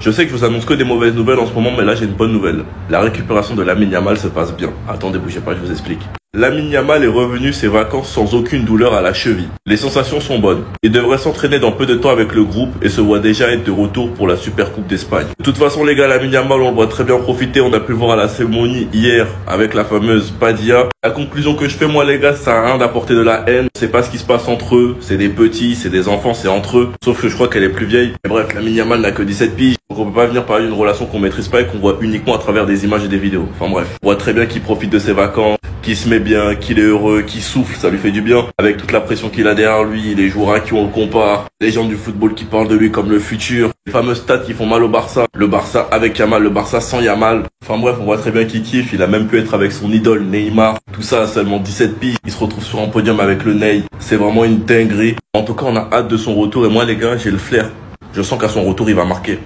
Je sais que je vous annonce que des mauvaises nouvelles en ce moment, mais là j'ai une bonne nouvelle. La récupération de Lamine Yamal se passe bien. Attendez, bougez pas, je vous explique. Lamine Yamal est revenu ses vacances sans aucune douleur à la cheville. Les sensations sont bonnes. Il devrait s'entraîner dans peu de temps avec le groupe et se voit déjà être de retour pour la Super Coupe d'Espagne. De toute façon les gars, Lamine Yamal on le voit très bien profiter. On a pu le voir à la cérémonie hier avec la fameuse Padilla. La conclusion que je fais moi les gars, ça sert à rien d'apporter de la haine. C'est pas ce qui se passe entre eux. C'est des petits, c'est des enfants, c'est entre eux. Sauf que je crois qu'elle est plus vieille. Mais bref, Lamine Yamal n'a que 17 piges. Donc on peut pas venir parler d'une relation qu'on maîtrise pas et qu'on voit uniquement à travers des images et des vidéos. Enfin bref, on voit très bien qu'il profite de ses vacances, qu'il se met bien, qu'il est heureux, qu'il souffle, ça lui fait du bien. Avec toute la pression qu'il a derrière lui, les joueurs à qui on le compare, les gens du football qui parlent de lui comme le futur, les fameux stats qui font mal au Barça, le Barça avec Yamal, le Barça sans Yamal. Enfin bref, on voit très bien qu'il kiffe, il a même pu être avec son idole Neymar. Tout ça à seulement 17 piges, il se retrouve sur un podium avec le Ney. C'est vraiment une dinguerie. En tout cas, on a hâte de son retour et moi les gars, j'ai le flair. Je sens qu'à son retour, il va marquer.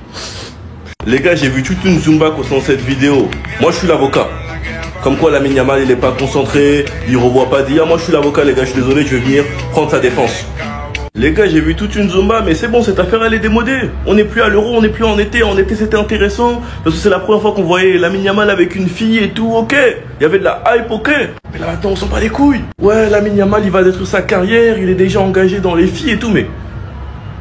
Les gars, j'ai vu toute une Zumba concernant cette vidéo. Moi, je suis l'avocat. Comme quoi, Lamine Yamal, il est pas concentré, il revoit pas dire. Moi, je suis l'avocat, les gars, je suis désolé, je vais venir prendre sa défense. Les gars, j'ai vu toute une Zumba, mais c'est bon, cette affaire, elle est démodée. On n'est plus à l'Euro, on n'est plus en été. En été, c'était intéressant, parce que c'est la première fois qu'on voyait Lamine Yamal avec une fille et tout, ok. Il y avait de la hype, ok. Mais là, maintenant, on s'en bat les couilles. Ouais, Lamine Yamal, il va détruire sa carrière, il est déjà engagé dans les filles et tout, mais...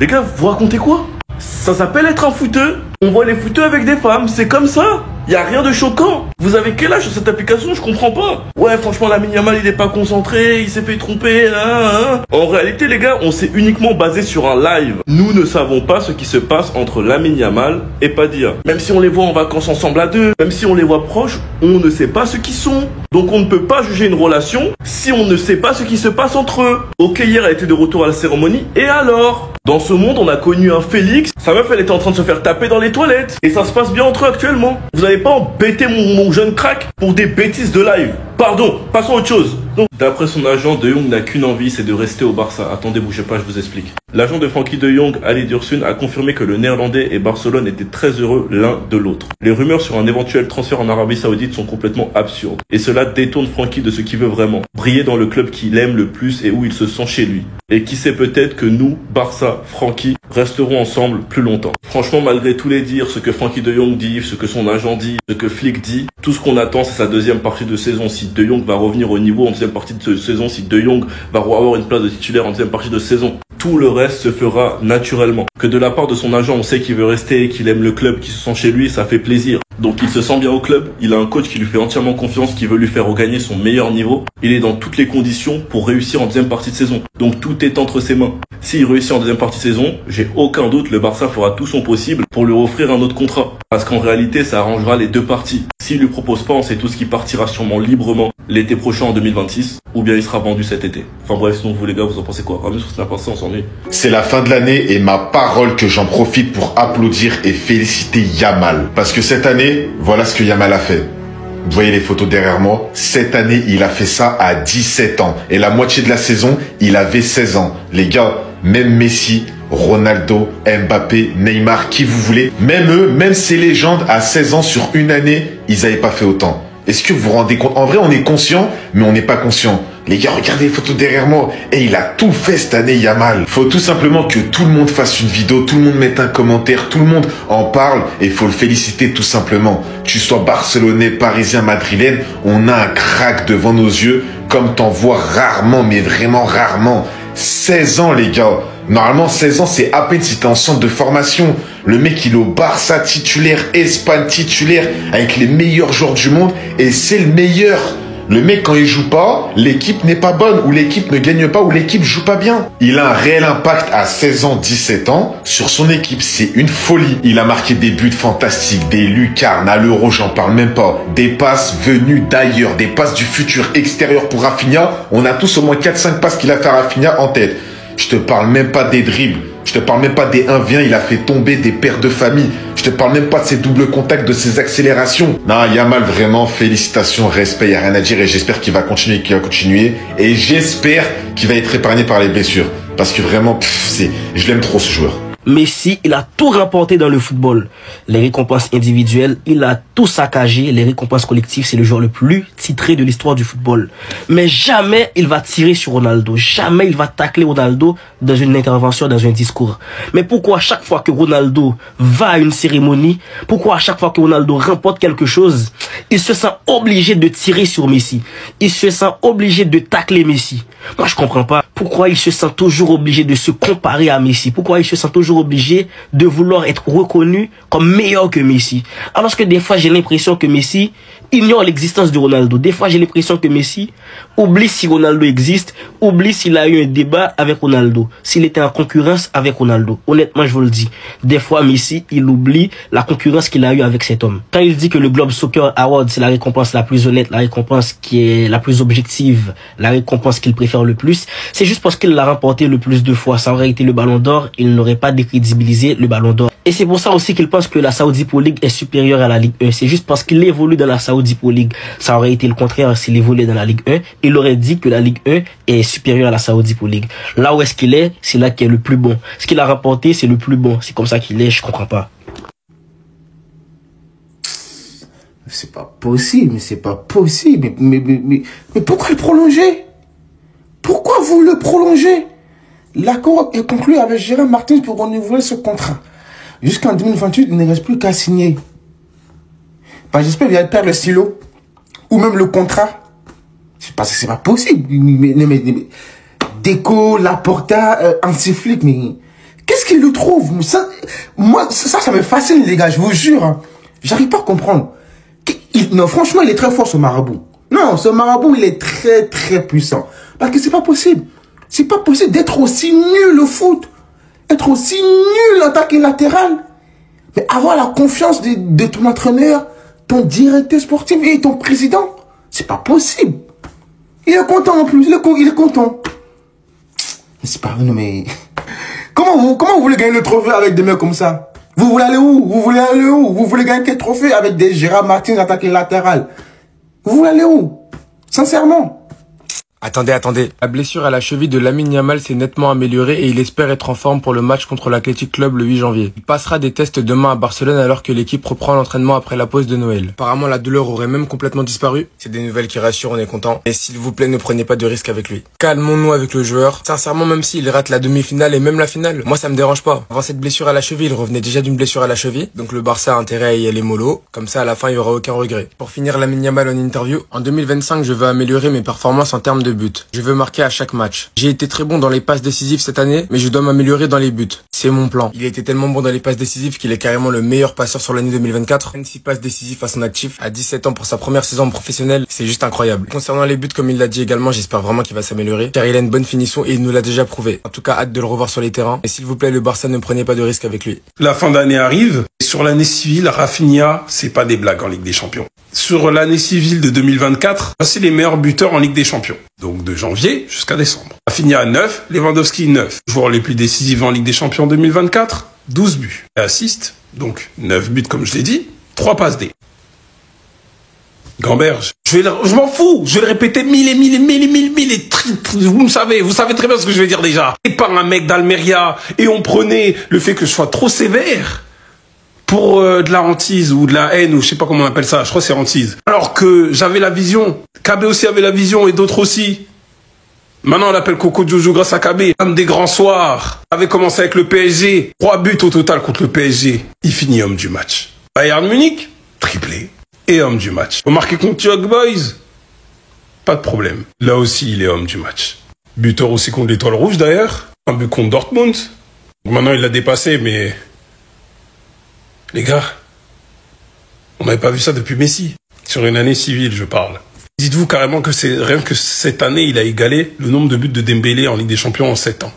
Les gars, vous racontez quoi? Ça s'appelle être un footeux. On voit les footeux avec des femmes, c'est comme ça. Y a rien de choquant. Vous avez quel âge sur cette application? Je comprends pas. Ouais, franchement, Lamine Yamal, il est pas concentré, il s'est fait tromper, hein. En réalité, les gars, on s'est uniquement basé sur un live. Nous ne savons pas ce qui se passe entre Lamine Yamal et Padilla. Même si on les voit en vacances ensemble à deux, même si on les voit proches, on ne sait pas ce qu'ils sont. Donc on ne peut pas juger une relation si on ne sait pas ce qui se passe entre eux. Ok, hier, elle était de retour à la cérémonie, et alors? Dans ce monde, on a connu un Félix. Sa meuf, elle était en train de se faire taper dans les toilettes. Et ça se passe bien entre eux actuellement. Vous n'allez pas embêter mon jeune crack pour des bêtises de live. Pardon, passons à autre chose. Donc, d'après son agent, De Jong n'a qu'une envie, c'est de rester au Barça. Attendez, bougez pas, je vous explique. L'agent de Frenkie de Jong, Ali Dursun, a confirmé que le Néerlandais et Barcelone étaient très heureux l'un de l'autre. Les rumeurs sur un éventuel transfert en Arabie Saoudite sont complètement absurdes. Et cela détourne Frenkie de ce qu'il veut vraiment. Briller dans le club qu'il aime le plus et où il se sent chez lui. Et qui sait peut-être que nous, Barça, Frenkie, resterons ensemble plus longtemps. Franchement, malgré tous les dires, ce que Frenkie de Jong dit, ce que son agent dit, ce que Flick dit, tout ce qu'on attend, c'est sa deuxième partie de saison. Si De Jong va revenir au niveau en deuxième partie de saison, si De Jong va avoir une place de titulaire en deuxième partie de saison, tout le reste se fera naturellement. Que de la part de son agent, on sait qu'il veut rester, qu'il aime le club, qu'il se sent chez lui, ça fait plaisir. Donc il se sent bien au club, il a un coach qui lui fait entièrement confiance, qui veut lui faire regagner son meilleur niveau. Il est dans toutes les conditions pour réussir en deuxième partie de saison. Donc tout est entre ses mains. S'il réussit en deuxième partie de saison, j'ai aucun doute, le Barça fera tout son possible pour lui offrir un autre contrat. Parce qu'en réalité, ça arrangera les deux parties. S'il lui propose pas, on sait tous qu'il partira sûrement librement l'été prochain en 2026, ou bien il sera vendu cet été. Enfin bref, sinon vous les gars, vous en pensez quoi? Ramenez sur Snap, on s'ennuie. C'est la fin de l'année et ma parole que j'en profite pour applaudir et féliciter Yamal. Parce que cette année, voilà ce que Yamal a fait. Vous voyez les photos derrière moi? Cette année, il a fait ça à 17 ans. Et la moitié de la saison, il avait 16 ans. Les gars, même Messi, Ronaldo, Mbappé, Neymar, qui vous voulez, même eux, même ces légendes à 16 ans sur une année, ils n'avaient pas fait autant. Est-ce que vous vous rendez compte? En vrai, on est conscient, mais on n'est pas conscient. Les gars, regardez les photos derrière moi. Et il a tout fait cette année, Yamal. Faut tout simplement que tout le monde fasse une vidéo, tout le monde mette un commentaire, tout le monde en parle et faut le féliciter tout simplement. Tu sois barcelonais, parisien, madrilène, on a un crack devant nos yeux comme t'en vois rarement, mais vraiment rarement. 16 ans, les gars. Normalement, 16 ans, c'est à peine si t'es en centre de formation. Le mec, il est au Barça titulaire, Espagne titulaire, avec les meilleurs joueurs du monde et c'est le meilleur. Le mec, quand il joue pas, l'équipe n'est pas bonne, ou l'équipe ne gagne pas, ou l'équipe joue pas bien. Il a un réel impact à 16 ans, 17 ans sur son équipe. C'est une folie. Il a marqué des buts fantastiques, des lucarnes à l'Euro, j'en parle même pas. Des passes venues d'ailleurs, des passes du futur extérieur pour Rafinha. On a tous au moins 4-5 passes qu'il a fait à Rafinha en tête. Je te parle même pas des dribbles. Je te parle même pas des 1v1, il a fait tomber des pères de famille. Je te parle même pas de ses doubles contacts, de ses accélérations. Non, Yamal, vraiment, félicitations, respect, y a rien à dire et j'espère qu'il va continuer, Et j'espère qu'il va être épargné par les blessures. Parce que vraiment, je l'aime trop ce joueur. Messi, il a tout remporté dans le football. Les récompenses individuelles, il a tout saccagé. Les récompenses collectives, c'est le joueur le plus titré de l'histoire du football. Mais jamais il va tirer sur Ronaldo. Jamais il va tacler Ronaldo dans une intervention, dans un discours. Mais pourquoi à chaque fois que Ronaldo va à une cérémonie, pourquoi à chaque fois que Ronaldo remporte quelque chose, il se sent obligé de tirer sur Messi? Il se sent obligé de tacler Messi. Moi, je comprends pas. Pourquoi il se sent toujours obligé de se comparer à Messi? Pourquoi il se sent toujours obligé de vouloir être reconnu comme meilleur que Messi? Alors que des fois, j'ai l'impression que Messi ignore l'existence de Ronaldo. Des fois, j'ai l'impression que Messi oublie si Ronaldo existe, oublie s'il a eu un débat avec Ronaldo, s'il était en concurrence avec Ronaldo. Honnêtement, je vous le dis. Des fois, Messi, il oublie la concurrence qu'il a eue avec cet homme. Quand il dit que le Globe Soccer Award, c'est la récompense la plus honnête, la récompense qui est la plus objective, la récompense qu'il préfère le plus, c'est juste parce qu'il l'a remporté le plus de fois. Ça aurait été le Ballon d'Or, il n'aurait pas décrédibilisé le Ballon d'Or. Et c'est pour ça aussi qu'il pense que la Saudi Pro League est supérieure à la Ligue 1. C'est juste parce qu'il évolue dans la Saudi Pro League. Ça aurait été le contraire s'il évoluait dans la Ligue 1. Il aurait dit que la Ligue 1 est supérieure à la Saudi Pro League. Là où est-ce qu'il est, c'est là qu'il est le plus bon. Ce qu'il a remporté, c'est le plus bon. C'est comme ça qu'il est, je comprends pas. C'est pas possible, c'est pas possible. Mais pourquoi le prolonger? Pourquoi vous le prolongez? L'accord est conclu avec Gérard Martin pour renouveler ce contrat. Jusqu'en 2028, il ne reste plus qu'à signer. J'espère qu'il va perdre le stylo. Ou même le contrat. Parce que c'est pas possible. Mais Deco, Laporta, Anti-Flick, mais qu'est-ce qu'il le trouve? Ça me fascine, les gars, je vous jure. Hein. J'arrive pas à comprendre. Non, franchement, il est très fort, ce marabout. Non, ce marabout, il est très, très puissant. Parce que c'est pas possible. C'est pas possible d'être aussi nul au foot. Être aussi nul en attaque latérale. Mais avoir la confiance de ton entraîneur, ton directeur sportif et ton président. C'est pas possible. Il est content en plus. Il est content. Mais c'est pas vrai, mais... Comment vous voulez gagner le trophée avec des mecs comme ça? Vous voulez aller où? Vous voulez aller où? Vous voulez gagner quel trophée avec des Gérard Martin attaqué latéral? Vous voulez aller où? Sincèrement. Attendez. La blessure à la cheville de Lamine Yamal s'est nettement améliorée et il espère être en forme pour le match contre l'Athletic Club le 8 janvier. Il passera des tests demain à Barcelone alors que l'équipe reprend l'entraînement après la pause de Noël. Apparemment, la douleur aurait même complètement disparu. C'est des nouvelles qui rassurent, on est content. Et s'il vous plaît, ne prenez pas de risques avec lui. Calmons-nous avec le joueur. Sincèrement, même s'il rate la demi-finale et même la finale, moi ça me dérange pas. Avant cette blessure à la cheville, il revenait déjà d'une blessure à la cheville. Donc le Barça a intérêt à y aller mollo. Comme ça, à la fin, il y aura aucun regret. Pour finir, Lamine Yamal en interview. En 2025, je veux améliorer mes performances en termes de buts. Je veux marquer à chaque match. J'ai été très bon dans les passes décisives cette année, mais je dois m'améliorer dans les buts. C'est mon plan. Il a été tellement bon dans les passes décisives qu'il est carrément le meilleur passeur sur l'année 2024. 26 passes décisives à son actif. À 17 ans pour sa première saison professionnelle, c'est juste incroyable. Concernant les buts, comme il l'a dit également, j'espère vraiment qu'il va s'améliorer, car il a une bonne finition et il nous l'a déjà prouvé. En tout cas, hâte de le revoir sur les terrains. Et s'il vous plaît, le Barça, ne prenez pas de risques avec lui. La fin d'année arrive. Sur l'année civile, Rafinha, c'est pas des blagues en Ligue des Champions. Sur l'année civile de 2024, voici les meilleurs buteurs en Ligue des Champions. Donc de janvier jusqu'à décembre. Rafinha 9, Lewandowski 9. Joueurs les plus décisifs en Ligue des Champions 2024, 12 buts. Et assist, donc 9 buts comme je l'ai dit, 3 passes D. Gamberge, je m'en fous, je vais le répéter mille et vous savez très bien ce que je vais dire déjà. Et par un mec d'Almeria, et on prenait le fait que je sois trop sévère pour de la hantise ou de la haine ou je sais pas comment on appelle ça, je crois que c'est hantise. Alors que j'avais la vision, KB aussi avait la vision et d'autres aussi. Maintenant on l'appelle Coco Jojo grâce à KB. Un des grands soirs, avait commencé avec le PSG, 3 buts au total contre le PSG. Il finit homme du match. Bayern Munich, triplé. Et homme du match. Remarquez contre Young Boys, pas de problème. Là aussi, il est homme du match. Buteur aussi contre l'Étoile Rouge d'ailleurs. Un but contre Dortmund. Maintenant, il l'a dépassé, mais... Les gars, on n'avait pas vu ça depuis Messi. Sur une année civile, je parle. Dites-vous carrément que c'est rien que cette année, il a égalé le nombre de buts de Dembélé en Ligue des Champions en 7 ans.